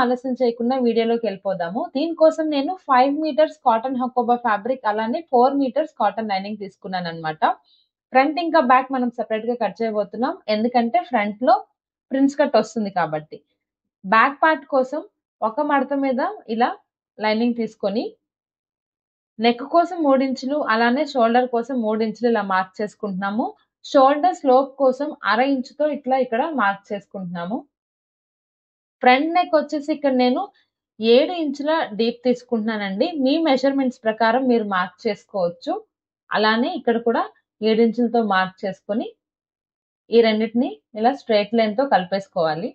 ఆలస్యం చేయకుండా వీడియోలోకి వెళ్ళిపోదాము. దీనికోసం నేను 5 మీటర్స్ కాటన్ హకోబా ఫ్యాబ్రిక్ అలానే 4 మీటర్స్ కాటన్ లైనింగ్ తీసుకున్నానన్నమాట. ఫ్రంట్ ఇంకా బ్యాక్ మనం సెపరేట్ గా కట్ చేయబోతున్నాం. ఎందుకంటే ఫ్రంట్ లో ప్రిన్స్ కట్ వస్తుంది కాబట్టి. బ్యాక్ పార్ట్ కోసం ఒక మడత మీద ఇలా లైనింగ్ తీసుకొని నెక్ కోసం 3 ఇంచులు అలానే షోల్డర్ కోసం 3 ఇంచులు ఇలా మార్క్ చేసుకుంటున్నాము. షోల్డర్ స్లోప్ కోసం 1/2 ఇంచుతో ఇట్లా ఇక్కడ మార్క్ చేసుకుంటున్నాము. ఫ్రంట్ నెక్ వచ్చేసి ఇక్కడ నేను 7 ఇంచుల డీప్ తీసుకుంటున్నానండి. మీ మెజర్మెంట్స్ ప్రకారం మీరు మార్క్ చేసుకోవచ్చు. అలానే ఇక్కడ కూడా 7 ఇంచులతో మార్క్ చేసుకొని ఈ రెండిటిని ఇలా స్ట్రెయిట్ లైన్ తో కలిపేసుకోవాలి.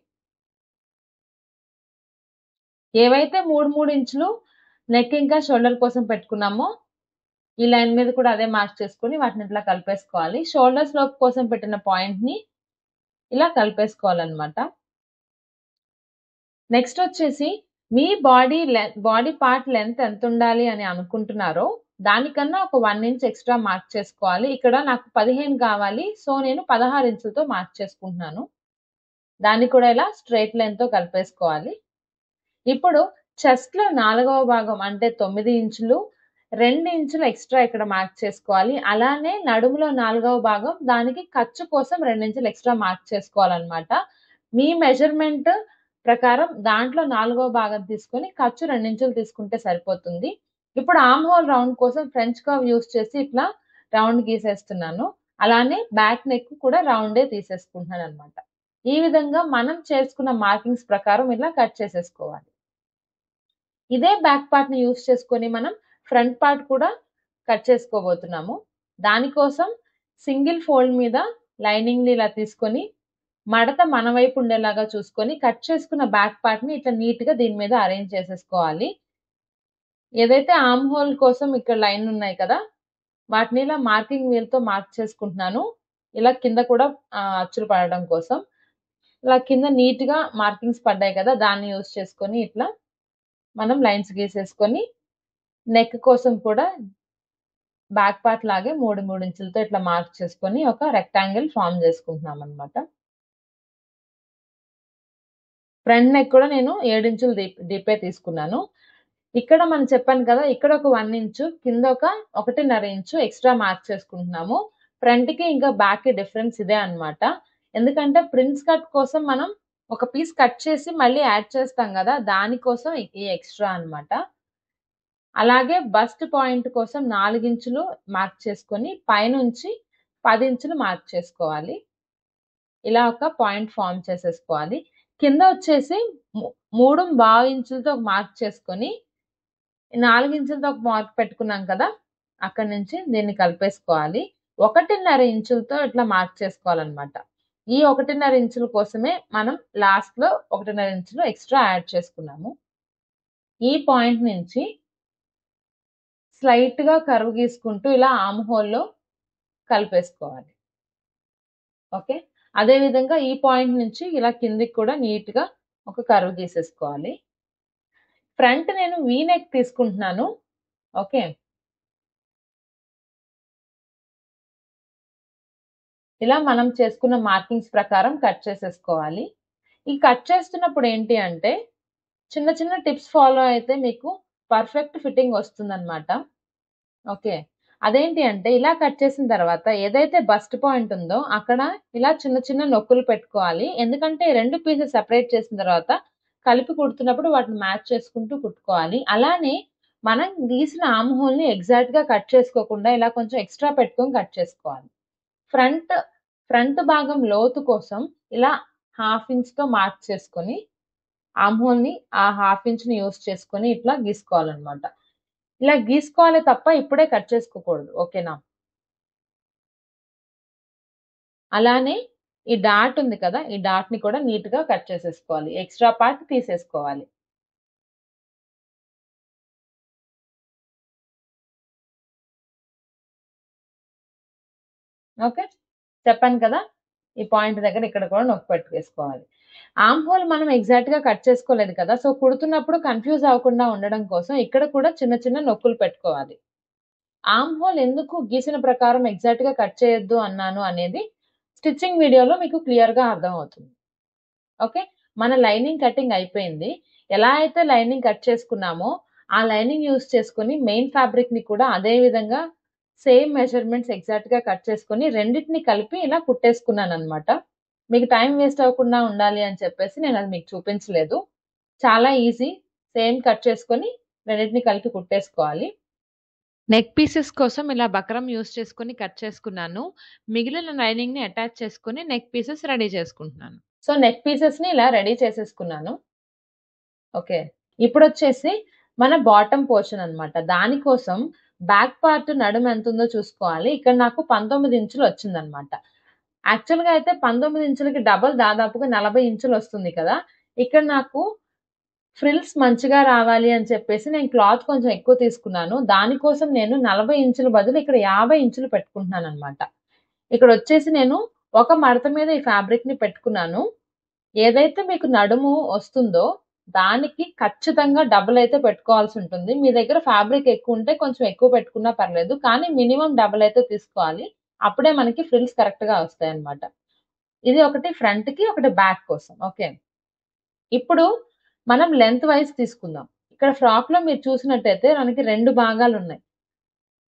ఏవైతే 3 ఇంచులు నెక్ ఇంకా షోల్డర్ కోసం పెట్టుకున్నామో ఈ లైన్ మీద కూడా అదే మార్క్ చేసుకొని వాటిని ఇట్లా కలిపేసుకోవాలి. షోల్డర్ స్లోప్ కోసం పెట్టిన పాయింట్ ని ఇలా కలిపేసుకోవాలన్నమాట. నెక్స్ట్ వచ్చేసి మీ బాడీ పార్ట్ లెంత్ ఎంత ఉండాలి అని అనుకుంటున్నారో దానికన్నా ఒక 1 ఇంచ్ ఎక్స్ట్రా మార్క్ చేసుకోవాలి. ఇక్కడ నాకు 15 కావాలి. సో నేను 16 ఇంచులతో మార్క్ చేసుకుంటున్నాను. దాన్ని కూడా ఇలా స్ట్రెయిట్ లైన్ తో కలిపేసుకోవాలి. ఇప్పుడు చెస్ట్ లో 4వ భాగం అంటే 9 ఇంచులు 2 ఇంచులు ఎక్స్ట్రా ఇక్కడ మార్క్ చేసుకోవాలి. అలానే నడుములో 4వ భాగం దానికి ఖర్చు కోసం 2 ఇంచులు ఎక్స్ట్రా మార్క్ చేసుకోవాలన్నమాట. మీ మెజర్మెంట్ ప్రకారం దాంట్లో 4వ భాగం తీసుకొని ఖర్చు 2 ఇంచులు తీసుకుంటే సరిపోతుంది. ఇప్పుడు ఆర్మ్ హోల్ రౌండ్ కోసం ఫ్రెంచ్ కర్వ్ యూస్ చేసి ఇట్లా రౌండ్ గీసేస్తున్నాను. అలానే బ్యాక్ నెక్ కూడా రౌండే తీసేసుకుంటున్నాను అనమాట. ఈ విధంగా మనం చేసుకున్న మార్కింగ్స్ ప్రకారం ఇలా కట్ చేసేసుకోవాలి. ఇదే బ్యాక్ పార్ట్ ని యూస్ చేసుకొని మనం ఫ్రంట్ పార్ట్ కూడా కట్ చేసుకోబోతున్నాము. దానికోసం సింగిల్ ఫోల్డ్ మీద లైనింగ్ ని ఇలా తీసుకొని మడత మన వైపు ఉండేలాగా చూసుకొని కట్ చేసుకున్న బ్యాక్ పార్ట్ ని ఇట్లా నీట్ గా దీని మీద అరేంజ్ చేసేసుకోవాలి. ఏదైతే ఆర్మ్ హోల్ కోసం ఇక్కడ లైన్ ఉన్నాయి కదా వాటిని ఇలా మార్కింగ్ వీల్ తో మార్క్ చేసుకుంటున్నాను. ఇలా కింద కూడా అచ్చులు పడడం కోసం ఇలా కింద నీట్ గా మార్కింగ్స్ పడ్డాయి కదా దాన్ని యూస్ చేసుకొని ఇట్లా మనం లైన్స్ గీసేసుకొని నెక్ కోసం కూడా బ్యాక్ పార్ట్ లాగే 3 ఇంచులతో ఇట్లా మార్క్ చేసుకొని ఒక రెక్టాంగిల్ ఫామ్ చేసుకుంటున్నాం అన్నమాట. ఫ్రంట్ నెక్ కూడా నేను 7 ఇంచులు డీపే తీసుకున్నాను. ఇక్కడ మనం చెప్పాను కదా ఇక్కడ ఒక 1 ఇంచు కింద ఒక 1.5 ఇంచు ఎక్స్ట్రా మార్క్ చేసుకుంటున్నాము. ఫ్రంట్ కి ఇంకా బ్యాక్ కి డిఫరెన్స్ ఇదే అన్నమాట. ఎందుకంటే ప్రిన్స్ కట్ కోసం మనం ఒక పీస్ కట్ చేసి మళ్ళీ యాడ్ చేస్తాం కదా దానికోసం ఈ ఎక్స్ట్రా అన్నమాట. అలాగే బస్ట్ పాయింట్ కోసం 4 ఇంచులు మార్క్ చేసుకొని పైనుంచి 10 ఇంచులు మార్క్ చేసుకోవాలి. ఇలా ఒక పాయింట్ ఫామ్ చేసేసుకోవాలి. కింద వచ్చేసి 3.5 ఇంచులతో మార్క్ చేసుకొని 4 ఇంచులతో ఒక మార్క్ పెట్టుకున్నాం కదా అక్కడ నుంచి దీన్ని కలిపేసుకోవాలి. 1.5 ఇంచులతో ఇట్లా మార్క్ చేసుకోవాలన్నమాట. ఈ 1.5 ఇంచుల కోసమే మనం లాస్ట్ లో 1.5 ఇంచులు ఎక్స్ట్రా యాడ్ చేసుకున్నాము. ఈ పాయింట్ నుంచి స్లైట్ గా కర్వ్ గీసుకుంటూ ఇలా ఆర్మ్ హోల్ లో కలిపేసుకోవాలి. ఓకే, అదే విధంగా ఈ పాయింట్ నుంచి ఇలా కిందికి కూడా నీట్ గా ఒక కర్వ్ గీసేసుకోవాలి. ఫ్రంట్ నేను వీ నెక్ తీసుకుంటున్నాను. ఓకే, ఇలా మనం చేసుకున్న మార్కింగ్స్ ప్రకారం కట్ చేసేసుకోవాలి. ఈ కట్ చేస్తున్నప్పుడు ఏంటి అంటే చిన్న చిన్న టిప్స్ ఫాలో అయితే మీకు పర్ఫెక్ట్ ఫిట్టింగ్ వస్తుందన్నమాట. ఓకే, అదేంటి అంటే ఇలా కట్ చేసిన తర్వాత ఏదైతే బస్ట్ పాయింట్ ఉందో అక్కడ ఇలా చిన్న చిన్న నొక్కులు పెట్టుకోవాలి. ఎందుకంటే 2 పీసెస్ సెపరేట్ చేసిన తర్వాత కలిపి కుడుతున్నప్పుడు వాటిని మ్యాచ్ చేసుకుంటూ కుట్టుకోవాలి. అలానే మనం గీసిన ఆర్మ్ హోల్ ని ఎగ్జాక్ట్ గా కట్ చేసుకోకుండా ఇలా కొంచెం ఎక్స్ట్రా పెట్టుకొని కట్ చేసుకోవాలి. ఫ్రంట్ భాగం లోతు కోసం ఇలా 1/2 ఇంచ్ తో మార్క్ చేసుకొని ఆర్మ్ హోల్ ని ఆ 1/2 ఇంచ్ ని యూస్ చేసుకొని ఇట్లా గీసుకోవాలన్నమాట. ఇలా గీసుకోవాలి తప్ప ఇప్పుడే కట్ చేసుకోకూడదు. ఓకేనా? అలానే ఈ డాట్ ఉంది కదా ఈ డాట్ ని కూడా నీట్ గా కట్ చేసేసుకోవాలి. ఎక్స్ట్రా పార్ట్ తీసేసుకోవాలి. ఓకే, చెప్పాను కదా ఈ పాయింట్ దగ్గర ఇక్కడ కూడా నొక్కి పెట్టుకేసుకోవాలి. ఆర్మ్ హోల్ మనం ఎగ్జాక్ట్ గా కట్ చేసుకోలేదు కదా సో కుడుతున్నప్పుడు కన్ఫ్యూజ్ అవ్వకుండా ఉండడం కోసం ఇక్కడ కూడా చిన్న చిన్న నొక్కులు పెట్టుకోవాలి. ఆర్మ్ హోల్ ఎందుకు గీసిన ప్రకారం ఎగ్జాక్ట్ గా కట్ చేయొద్దు అన్నాను అనేది స్టిచ్చింగ్ వీడియోలో మీకు క్లియర్ గా అర్థం అవుతుంది. ఓకే, మన లైనింగ్ కటింగ్ అయిపోయింది. ఎలా అయితే లైనింగ్ కట్ చేసుకున్నామో ఆ లైనింగ్ యూజ్ చేసుకొని మెయిన్ ఫ్యాబ్రిక్‌ని కూడా అదే విధంగా సేమ్ మెజర్‌మెంట్స్ ఎగ్జాక్ట్‌గా కట్ చేసుకొని రెండిటిని కలిపి ఇలా కుట్టేసుకున్నాననమాట. మీకు టైం వేస్ట్ అవ్వకుండా ఉండాలి అని చెప్పేసి నేనది మీకు చూపించలేదు. చాలా ఈజీ. సేమ్ కట్ చేసుకొని రెండిటిని కలిపి కుట్టేసుకోవాలి. నెక్ పీసెస్ కోసం ఇలా బక్రం యూజ్ చేసుకొని కట్ చేసుకున్నాను. మిగిలిన లైనింగ్‌ని అటాచ్ చేసుకొని నెక్ పీసెస్ రెడీ చేసుకుంటున్నాను. సో, నెక్ పీసెస్‌ని ఇలా రెడీ చేసేసుకున్నాను. ఓకే. ఇప్పుడొచ్చేసి మన బాటమ్ పోర్షన్ అన్నమాట. దానికోసం బ్యాక్ పార్ట్ నడుము ఎంతుందో చూసుకోవాలి. ఇక్కడ నాకు 19 ఇంచులు వచ్చిందన్నమాట. యాక్చువల్‌గా అయితే 19 ఇంచులకి డబుల్ దాదాపుగా 40 ఇంచులొస్తుంది కదా! ఇక్కడ నాకు ఫ్రిల్స్ మంచిగా రావాలి అని చెప్పేసి నేను క్లాత్ కొంచెం ఎక్కువ తీసుకున్నాను. దానికోసం నేను 40 ఇంచుల బదులు ఇక్కడ 50 ఇంచులు పెట్టుకుంటున్నానన్నమాట. ఇక్కడొచ్చేసి నేను ఒక మడత మీద ఈ ఫ్యాబ్రిక్‌ని పెట్టుకున్నాను. ఏదైతే మీకు నడుము వస్తుందో దానికి ఖచ్చితంగా డబుల్ అయితే పెట్టుకోవాల్సుంటుంది. మీ దగ్గర ఫ్యాబ్రిక్ ఎక్కువుంటే కొంచెం ఎక్కువ పెట్టుకున్నా పర్లేదు. కానీ మినిమమ్ డబుల్ అయితే తీసుకోవాలి. అప్పుడే మనకి ఫ్రిల్స్ కరెక్ట్‌గా వస్తాయన్నమాట. ఇది ఒకటి ఫ్రంట్‌కి, ఒకటి బ్యాక్ కోసం. ఓకే. ఇప్పుడు మనం లెంత్ వైస్ తీసుకుందాం. ఇక్కడ ఫ్రాక్‌లో మీరు చూసినట్టయితే మనకి 2 భాగాలున్నాయి.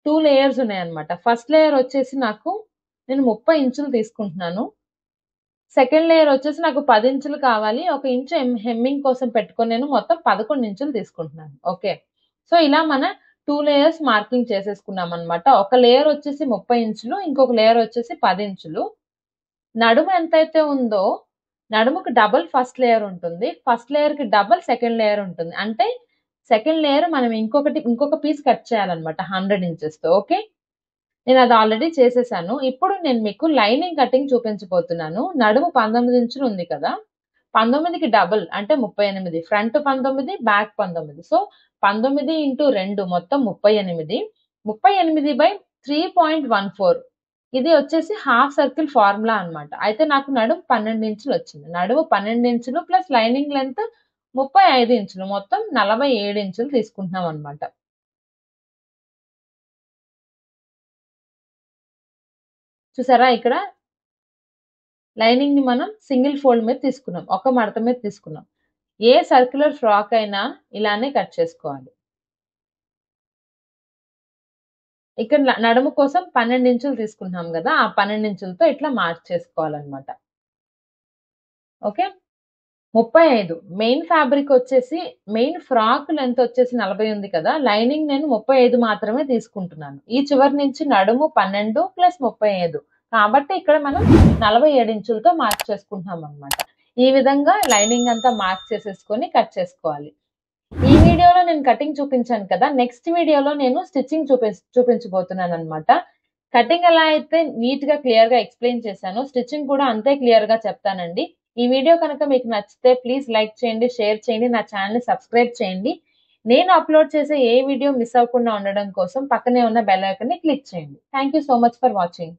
2 లేయర్స్ ఉన్నాయన్నమాట. ఫస్ట్ లేయర్ వచ్చేసి నేను 30 ఇంచులు తీసుకుంటున్నాను. సెకండ్ లేయర్ వచ్చేసి నాకు 10 ఇంచులు కావాలి. ఒక ఇంచు హెమ్మింగ్ కోసం పెట్టుకొని నేను మొత్తం 11 ఇంచులు తీసుకుంటున్నాను. ఓకే. సో, ఇలా మన 2 లేయర్స్ మార్కింగ్ చేసేసుకున్నామన్నమాట. ఒక లేయర్ వచ్చేసి 30 ఇంచులు, ఇంకొక లేయర్ వచ్చేసి 10 ఇంచులు. నడుము ఎంతైతే ఉందో నడుముకి డబుల్ ఫస్ట్ లేయర్ ఉంటుంది. ఫస్ట్ లేయర్‌కి డబుల్ సెకండ్ లేయర్ ఉంటుంది. అంటే సెకండ్ లేయర్ మనం ఇంకొక పీస్ కట్ చేయాలన్నమాట 100 ఇంచెస్‌తో. ఓకే. నేనది ఆల్రెడీ చేసేసాను. ఇప్పుడు నేను మీకు లైనింగ్ కటింగ్ చూపించబోతున్నాను. నడుము 19 ఇంచులు ఉంది కదా! 19కి డబుల్ అంటే 38. Front 19, back 19. సో, 19 ఇంటూ 2 మొత్తం 38. 38/3.14 ఇది వచ్చేసి హాఫ్ సర్కిల్ ఫార్ములా అన్నమాట. అయితే నాకు నడుము 12 ఇంచులు వచ్చింది. నడుము 12 ఇంచులు ప్లస్ లైనింగ్ లెంత్ 35 ఇంచులు. మొత్తం 47 ఇంచులు తీసుకుంటున్నాం అన్నమాట. చూసారా ఇక్కడ లైనింగ్‌ని మనం సింగిల్ ఫోల్డ్ మీద తీసుకున్నాం. ఒక మడత మీద తీసుకున్నాం. ఏ సర్క్యులర్ ఫ్రాక్ అయినా ఇలానే కట్ చేసుకోవాలి. ఇక్కడ నడుము కోసం 12 ఇంచులు తీసుకుంటున్నాం గదా! ఆ 12 ఇంచులతో ఇట్లా మార్క్ చేసుకోవాలన్నమాట. ఓకే. 35 మెయిన్ ఫ్యాబ్రిక్ వచ్చేసి మెయిన్ ఫ్రాక్ లెంత్ వచ్చేసి 40 ఉంది కదా! లైనింగ్ నేను 35 మాత్రమే తీసుకుంటున్నాను. ఈ చివరి నుంచి నడుము 12 ప్లస్ 35 కాబట్టి ఇక్కడ మనం 47 ఇంచులతో మార్క్ చేసుకుంటున్నామన్నమాట. ఈ విధంగా లైనింగ్ అంతా మార్క్ చేసేసుకొని కట్ చేసుకోవాలి. ఈ వీడియోలో నేను కటింగ్ చూపించాను కదా! నెక్స్ట్ వీడియోలో నేను స్టిచ్చింగ్ చూపించబోతున్నానన్నమాట. కటింగ్ ఎలా అయితే నీట్‌గా, క్లియర్‌గా ఎక్స్‌ప్లెయిన్ చేశానో, స్టిచ్చింగ్ కూడా అంతే క్లియర్‌గా చెప్తానండి. ఈ వీడియో కనుక మీకు నచ్చితే ప్లీజ్ లైక్ చేయండి, షేర్ చేయండి, నా ఛానెల్‌ని సబ్స్క్రైబ్ చేయండి. నేను అప్‌లోడ్ చేసే ఏ వీడియో మిస్ అవ్వకుండా ఉండడం కోసం పక్కనే ఉన్న బెల్ ఐకాన్‌ని క్లిక్ చేయండి. Thank you so much for watching.